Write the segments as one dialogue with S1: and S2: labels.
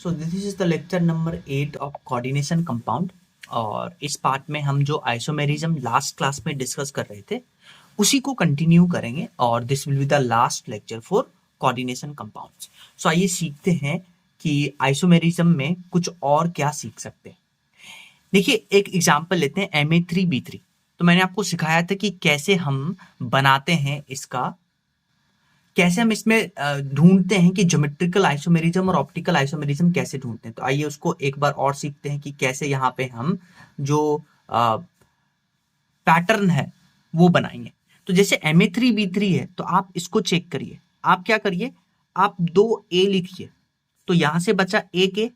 S1: So this is the lecture number 8 of coordination compound. और इस part में हम जो आइसोमेरिज्म लास्ट क्लास में डिस्कस कर रहे थे उसी को कंटिन्यू करेंगे और this will be the last lecture for coordination compounds. So आइए सीखते हैं कि आइसोमेरिज्म में कुछ और क्या सीख सकते हैं। देखिए एक एग्जांपल लेते हैं Ma3B3। तो मैंने आपको सिखाया था कि कैसे हम बनाते हैं इसका, कैसे हम इसमें ढूंढते हैं कि ज्योमेट्रिकल आइसोमेरिज्म और ऑप्टिकल आइसोमेरिज्म कैसे ढूंढते हैं। तो आइए उसको एक बार और सीखते हैं कि कैसे यहाँ पे हम जो पैटर्न है वो बनाएंगे। तो जैसे Ma3B3 है तो आप इसको चेक करिए। आप क्या करिए, आप 2A लिखिए तो यहां से बचा एक ए,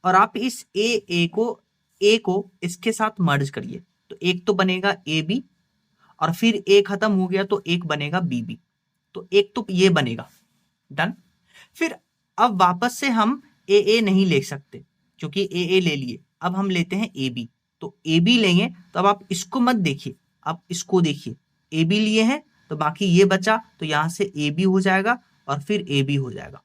S1: और आप इस ए को इसके साथ मर्ज करिए तो एक तो बनेगा AB, और फिर ए खत्म हो गया तो एक बनेगा BB। तो एक तो ये बनेगा, डन। फिर अब वापस से हम ए नहीं ले सकते क्योंकि ए ले लिए, अब हम लेते हैं AB। तो AB लेंगे तो अब आप इसको मत देखिए, आप इसको देखिए। AB लिए हैं तो बाकी ये बचा तो यहां से AB हो जाएगा और फिर AB हो जाएगा।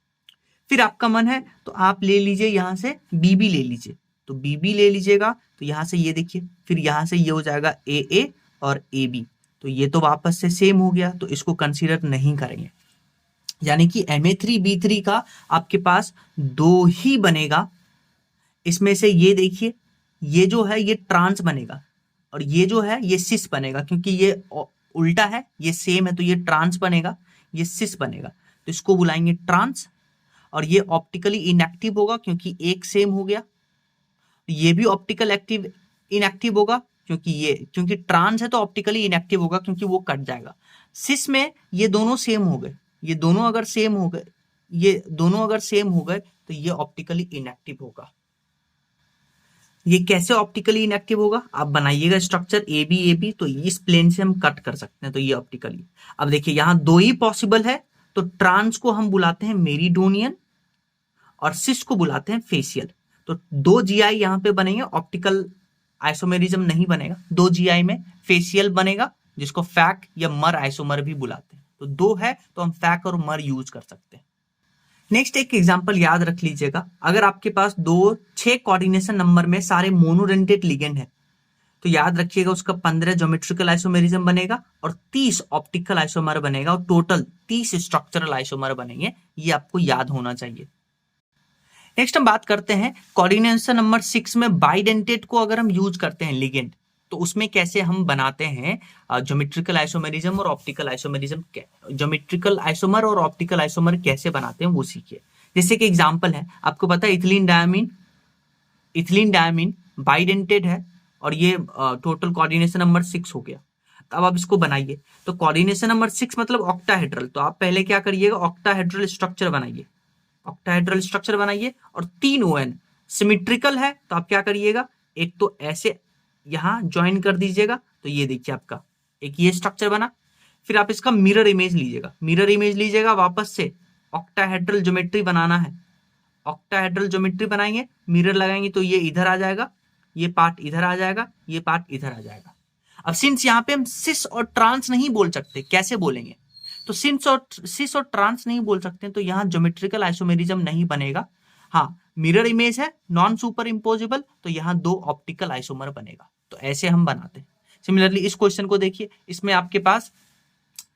S1: फिर आपका मन है तो आप ले लीजिए यहां से BB ले लीजिए, तो BB ले लीजिएगा तो यहां से ये देखिए, फिर यहां से ये हो जाएगा AA और AB। तो ये तो वापस से सेम हो गया तो इसको कंसीडर नहीं करेंगे। यानी कि Ma3B3 का आपके पास दो ही बनेगा। इसमें से ये देखिए, ये जो है ये ट्रांस बनेगा और ये जो है ये सिस बनेगा, क्योंकि ये उल्टा है ये सेम है तो ये ट्रांस बनेगा, ये सिस बनेगा। तो इसको बुलाएंगे ट्रांस। और ये ऑप्टिकली इनएक्टिव होगा क्योंकि एक सेम हो गया। ये भी ऑप्टिकल एक्टिव इनएक्टिव होगा क्योंकि ट्रांस है तो ऑप्टिकली इनएक्टिव होगा क्योंकि वो कट जाएगा। सिस में ये दोनों सेम हो गए, ये दोनों अगर सेम हो गए, ये दोनों अगर सेम हो गए तो ये ऑप्टिकली इनएक्टिव होगा। ये कैसे ऑप्टिकली इनएक्टिव होगा, आप बनाइएगा स्ट्रक्चर AB तो इस प्लेन से हम कट कर सकते हैं तो ये ऑप्टिकली। अब देखिए यहां दो ही पॉसिबल है तो ट्रांस को हम बुलाते हैं मेरिडोनियन और सिस को बुलाते हैं फेसियल। तो दो GI यहां पे बनेंगे, ऑप्टिकल आइसोमेरिज्म नहीं बनेगा। दो GI में फेसियल बनेगा जिसको फैक या मर आइसोमर भी बुलाते हैं। तो दो है तो हम फैक और मर यूज कर सकते हैं। नेक्स्ट एक एग्जांपल याद रख लीजिएगा, अगर आपके पास 6 कोऑर्डिनेशन नंबर में सारे मोनोडेंटेट लिगेंड है तो याद रखिएगा उसका 15 ज्योमेट्रिकल आइसोमेरिज्म बनेगा और 30 ऑप्टिकल आइसोमर बनेगा और टोटल 30 स्ट्रक्चरल आइसोमर बनेंगे। ये आपको याद होना चाहिए। नेक्स्ट हम बात करते हैं कोऑर्डिनेशन नंबर 6 में बाइडेंटेट को अगर हम यूज करते हैं लिगेंड तो उसमें कैसे हम बनाते हैं ज्योमेट्रिकल आइसोमेरिज्म और ऑप्टिकल आइसोमेरिज्म। ज्योमेट्रिकल आइसोमर और ऑप्टिकल आइसोमर कैसे बनाते हैं वो सीखिए। जैसे कि एग्जांपल है, आपको पता है इथिलीन डायमीन बाइडेंटेड है और ये टोटल कोऑर्डिनेशन नंबर 6 हो गया। अब आप इसको बनाइए तो कोऑर्डिनेशन नंबर 6 मतलब ऑक्टाहेड्रल। तो आप पहले क्या करिएगा, ऑक्टाहेड्रल स्ट्रक्चर बनाइए, ऑक्टाहेड्रल स्ट्रक्चर बनाइए और 3 ON सिमेट्रिकल है तो आप क्या करिएगा, एक तो ऐसे यहां ज्वाइन कर दीजिएगा तो ये देखिए आपका एक ये स्ट्रक्चर बना। फिर आप इसका मिरर इमेज लीजिएगा, वापस से ऑक्टाहेड्रल ज्योमेट्री बनाना है। ऑक्टाहेड्रल ज्योमेट्री बनाएंगे, मिरर लगाएंगे तो ये इधर आ जाएगा, ये पार्ट इधर आ जाएगा, ये पार्ट इधर आ जाएगा। अब सिंस यहाँ पे हम सिस और ट्रांस नहीं बोल सकते, कैसे बोलेंगे, तो सिस और ट्रांस नहीं बोल सकते तो यहाँ ज्योमेट्रिकल आइसोमेरिज्म नहीं बनेगा। हाँ, मिरर इमेज है नॉन सुपर इम्पोजिबल तो यहाँ 2 ऑप्टिकल आइसोमर बनेगा। तो ऐसे हम बनाते हैं। सिमिलरली इस क्वेश्चन को देखिए, इसमें आपके पास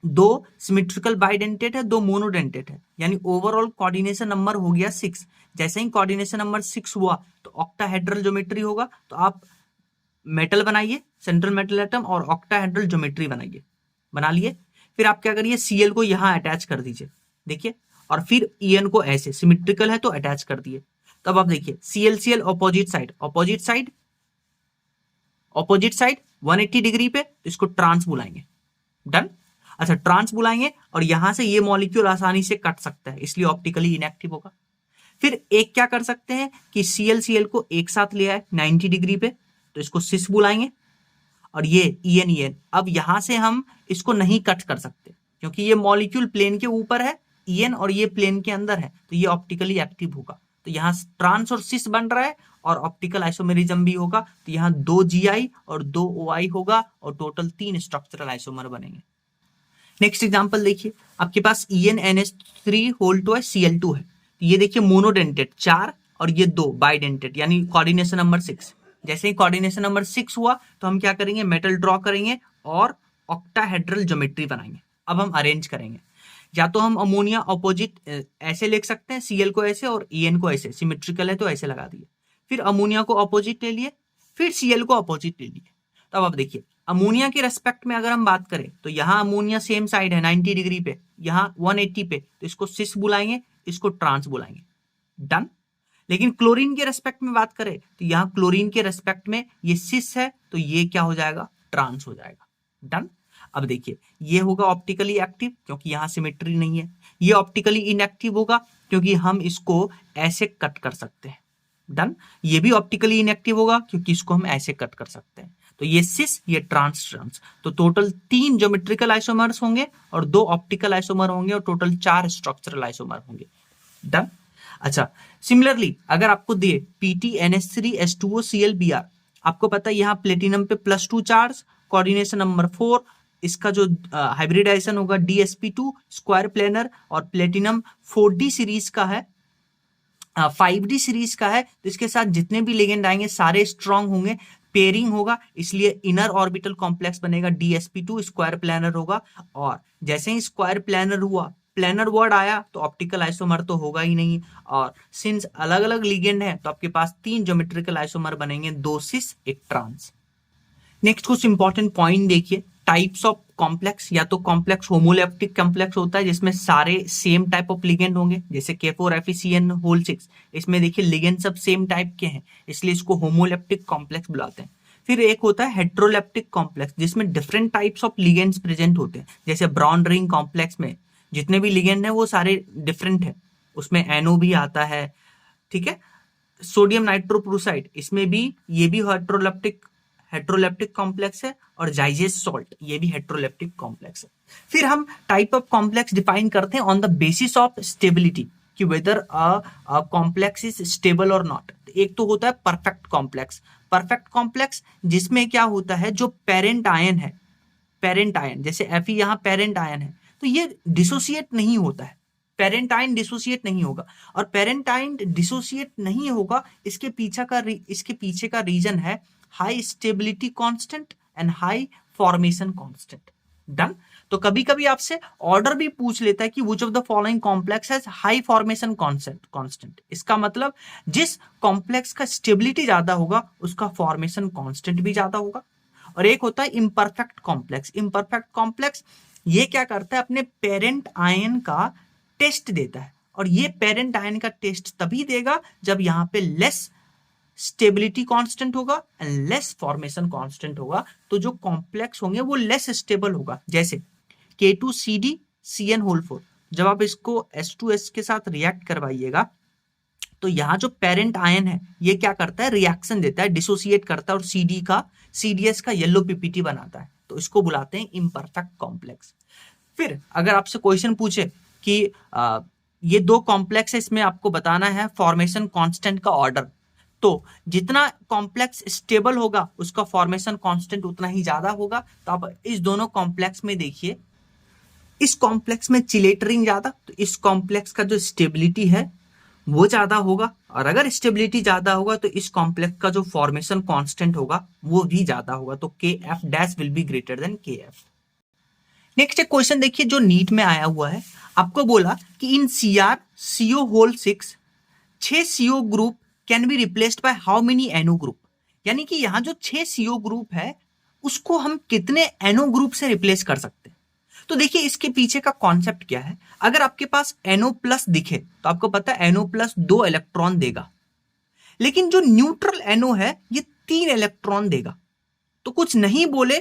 S1: 2 सिमेट्रिकल बाइडेंटेट है, 2 मोनोडेंटेट है, यानी ओवरऑल कोऑर्डिनेशन नंबर हो गया 6। जैसे ही कोऑर्डिनेशन नंबर 6 हुआ तो ऑक्टाहेड्रल ज्योमेट्री होगा। तो आप मेटल बनाइए, सेंट्रल मेटल एटम, और ऑक्टाहेड्रल ज्योमेट्री बनाइए। बना लिए, फिर आप क्या करिए, Cl को यहां अटैच कर दीजिए, देखिए, और फिर En को ऐसे सिमेट्रिकल है तो अटैच कर दिए। तब आप देखिए Cl ऑपोजिट साइड 180 डिग्री पे, तो इसको ट्रांस बुलाएंगे, डन। अच्छा, ट्रांस बुलाएंगे और यहां से ये मॉलिक्यूल आसानी से कट सकता है इसलिए ऑप्टिकली इनएक्टिव होगा। फिर एक क्या कर सकते हैं कि Cl को एक साथ ले आए 90 डिग्री पे तो इसको सिस बुलाएंगे, और ये En अब यहां से हम इसको नहीं कट कर सकते क्योंकि ये मॉलिक्यूल प्लेन के ऊपर है En और ये प्लेन के अंदर है तो ये ऑप्टिकली एक्टिव होगा। तो यहाँ ट्रांस और सिस बन रहा है और ऑप्टिकल आइसोमेरिज्म भी होगा। तो यहाँ 2 GI और 2 OI होगा और टोटल 3 स्ट्रक्चरल आइसोमर बनेंगे। नेक्स्ट एग्जांपल देखिए, आपके पास EnNH3 होल टू है, Cl2 है। तो ये देखिए मोनोडेंटेट 4 और ये 2 बाइडेंटेड यानी कोऑर्डिनेशन नंबर 6। जैसे ही कोऑर्डिनेशन नंबर 6 हुआ तो हम क्या करेंगे, मेटल ड्रॉ करेंगे और ऑक्टाहेड्रल ज्योमेट्री बनाएंगे। अब हम अरेंज करेंगे, या तो हम अमोनिया ऑपोजिट ऐसे लिख सकते हैं, Cl को ऐसे और En को ऐसे, सिमेट्रिकल है तो ऐसे लगा दिए, फिर अमोनिया को ऑपोजिट ले लिए, फिर Cl को ऑपोजिट ले लिए। तब आप देखिए अमोनिया के रेस्पेक्ट में अगर हम बात करें तो यहाँ अमोनिया सेम साइड है 90 डिग्री पे, यहाँ 180 पे, तो इसको सिस बुलाएंगे, इसको ट्रांस बुलाएंगे। डन। लेकिन क्लोरीन के रेस्पेक्ट में बात करें तो यहाँ क्लोरीन के रेस्पेक्ट में ये सिस है तो ये क्या हो जाएगा, ट्रांस हो जाएगा। डन। अब देखिए ये होगा ऑप्टिकली एक्टिव क्योंकि यहाँ सिमेट्री नहीं है, ये ऑप्टिकली इनएक्टिव होगा क्योंकि हम इसको ऐसे कट कर सकते हैं। डन। ये भी ऑप्टिकली इनएक्टिव होगा क्योंकि इसको हम ऐसे कट कर सकते हैं। तो ये सिस, ये ट्रांस। तो टोटल 3 ज्योमेट्रिकल आइसोमर्स होंगे और 2 ऑप्टिकल आइसोमर होंगे और टोटल 4 स्ट्रक्चरल आइसोमर होंगे। डन। अच्छा, सिमिलरली अगर आपको दिए PtNH3H2OClBr, आपको पता है यहाँ प्लेटिनम पे +2 चार्ज, कोऑर्डिनेशन नंबर 4, इसका जो हाइब्रिडाइजेशन होगा DsP2 स्क्वायर प्लेनर, और प्लेटिनम 4D सीरीज का है, 5D सीरीज का है, तो इसके साथ जितने भी लिगेंड आएंगे सारे स्ट्रांग होंगे, पेयरिंग होगा, इसलिए इनर ऑर्बिटल कॉम्प्लेक्स बनेगा, DsP2 स्क्वायर प्लेनर होगा। और जैसे ही स्क्वायर प्लेनर हुआ, प्लेनर वर्ड आया तो ऑप्टिकल आइसोमर तो होगा ही नहीं, और सिंस अलग अलग लिगेंड है तो आपके पास 3 ज्योमेट्रिकल आइसोमर बनेंगे, 2 सिस 1 ट्रांस। नेक्स्ट कुछ इंपॉर्टेंट पॉइंट देखिए, टाइप्स ऑफ कॉम्प्लेक्स, या तो कॉम्प्लेक्स होमोलेप्टिक कॉम्प्लेक्स होता है जिसमें सारे सेम टाइप ऑफ लिगेंड होंगे, जैसे K4FeCN6, इसमें देखिए लिगेंड सब सेम टाइप के हैं इसलिए इसको होमोलेप्टिक कॉम्प्लेक्स बुलाते हैं। फिर एक होता है हेट्रोलेप्टिक कॉम्प्लेक्स जिसमें different types of ligands present होते हैं, जैसे ब्राउन रिंग कॉम्प्लेक्स में जितने भी लिगेंड है वो सारे डिफरेंट है, उसमें NO भी आता है, ठीक है, सोडियम नाइट्रोप्रोसाइड, इसमें भी ये भी हेट्रोलेप्टिक कॉम्प्लेक्स है, और जाइजेस सॉल्ट ये भी हेट्रोलेप्टिक कॉम्प्लेक्स है। फिर हम टाइप ऑफ कॉम्प्लेक्स डिफाइन करते हैं on the basis of stability, कि whether a complex is stable और नॉट। एक तो होता है परफेक्ट कॉम्प्लेक्स जिसमें क्या होता है, जो पेरेंट आयन है, पेरेंट आयन जैसे Fe यहाँ पेरेंट आयन है तो ये डिसोसिएट नहीं होता है, पेरेंट आयन डिसोसिएट नहीं होगा, और पेरेंट आयन डिसोसिएट नहीं होगा इसके पीछे का रीजन है high stability constant and high formation constant. Done. तो कभी कभी आपसे ऑर्डर भी पूछ लेता है कि which of the following complex has high formation constant, इसका मतलब जिस कॉम्प्लेक्स का स्टेबिलिटी ज्यादा होगा उसका फॉर्मेशन कांस्टेंट भी ज्यादा होगा। और एक होता है इम्परफेक्ट कॉम्प्लेक्स, ये क्या करता है, अपने पेरेंट आयन का टेस्ट देता है, और ये पेरेंट आयन का टेस्ट तभी देगा जब यहाँ पे लेस स्टेबिलिटी कांस्टेंट होगा एंड लेस फॉर्मेशन कांस्टेंट होगा, तो जो कॉम्प्लेक्स होंगे वो लेस स्टेबल होगा। जैसे K2CdCN4, जब आप इसको H2S के साथ रिएक्ट करवाइएगा तो यहाँ जो पेरेंट आयन है ये क्या करता है, रिएक्शन देता है, डिसोसिएट करता है, और CDS का येलो PPT बनाता है, तो इसको बुलाते हैं इम्परफेक्ट कॉम्प्लेक्स। फिर अगर आपसे क्वेश्चन पूछे कि ये 2 कॉम्प्लेक्स है, इसमें आपको बताना है फॉर्मेशन कांस्टेंट का ऑर्डर, तो जितना कॉम्प्लेक्स स्टेबल होगा उसका फॉर्मेशन कांस्टेंट उतना ही ज्यादा होगा। तो आप इस दोनों कॉम्प्लेक्स में देखिए, इस कॉम्प्लेक्स में चिलेट रिंग ज्यादा, तो इस कॉम्प्लेक्स का जो स्टेबिलिटी है वो ज्यादा होगा, और अगर स्टेबिलिटी ज्यादा होगा तो इस कॉम्प्लेक्स का जो फॉर्मेशन कांस्टेंट होगा वो भी ज्यादा होगा, तो KF dash will be greater than KF। Next एक क्वेश्चन देखिए जो नीट में आया हुआ है, आपको बोला कि इन CrCO6 6 CO group can be replaced by how many NO group, यानी कि यहाँ जो 6 CO ग्रुप है उसको हम कितने NO ग्रुप से रिप्लेस कर सकते हैं। तो देखिए इसके पीछे का कॉन्सेप्ट क्या है, अगर आपके पास NO+ दिखे तो आपको पता है NO+ 2 इलेक्ट्रॉन देगा, लेकिन जो न्यूट्रल NO है ये 3 इलेक्ट्रॉन देगा। तो कुछ नहीं बोले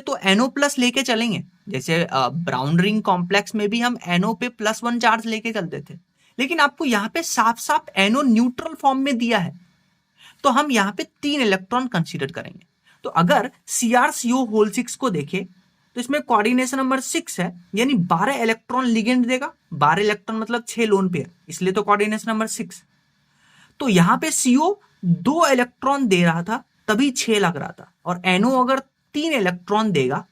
S1: तो NO+ लेके चलेंगे, जैसे ब्राउन रिंग कॉम्प्लेक्स में भी हम NO पे +1 चार्ज लेके चलते थे, लेकिन आपको यहाँ पे साफ साफ NO न्यूट्रल फॉर्म में दिया है तो हम यहाँ पे 3 इलेक्ट्रॉन कंसीडर करेंगे। तो अगर CrCO6 को देखें तो इसमें कोऑर्डिनेशन नंबर 6 है, यानी 12 इलेक्ट्रॉन लिगेंड देगा, 12 इलेक्ट्रॉन मतलब 6 लोन पेयर, इसलिए तो कोऑर्डिनेशन नंबर 6। तो यहाँ पे CO 2 इलेक्ट्रॉन दे रहा था तभी 6 लग रहा था, और NO अगर 3 इलेक्ट्रॉन देगा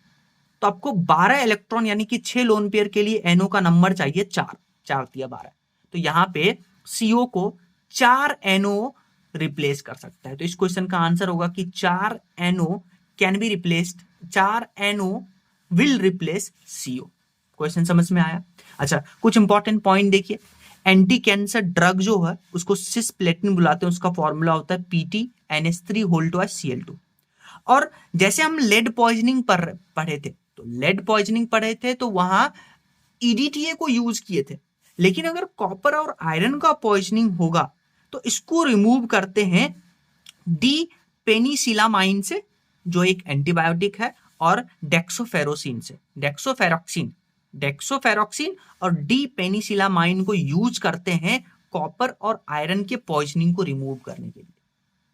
S1: तो आपको 12 इलेक्ट्रॉन यानी कि 6 लोन पेयर के लिए NO का नंबर चाहिए 4 दिया 12, तो यहाँ पे CO को 4 NO रिप्लेस कर सकता है। तो इस क्वेश्चन का आंसर होगा कि 4 NO can be replaced, 4 NO will replace CO। Question समझ में आया? अच्छा, कुछ इंपॉर्टेंट पॉइंट देखिए। एंटी कैंसर ड्रग जो है उसको सिस्प्लेटिन बुलाते हैं, उसका फॉर्मूला होता है PT NH3 2Cl2। और जैसे हम लेड पॉइजनिंग पढ़े थे, तो लेड पॉइजनिंग पढ़े थे तो वहां EDTA को यूज किए थे, लेकिन अगर कॉपर और आयरन का पॉइजनिंग होगा तो इसको रिमूव करते हैं डी पेनिसिलामाइन से, जो एक एंटीबायोटिक है, और डेक्सोफेरोसिन से, डेक्सोफेरोक्सिन और डी पेनिसिलामाइन को यूज करते हैं कॉपर और आयरन के पॉइजनिंग को रिमूव करने के लिए।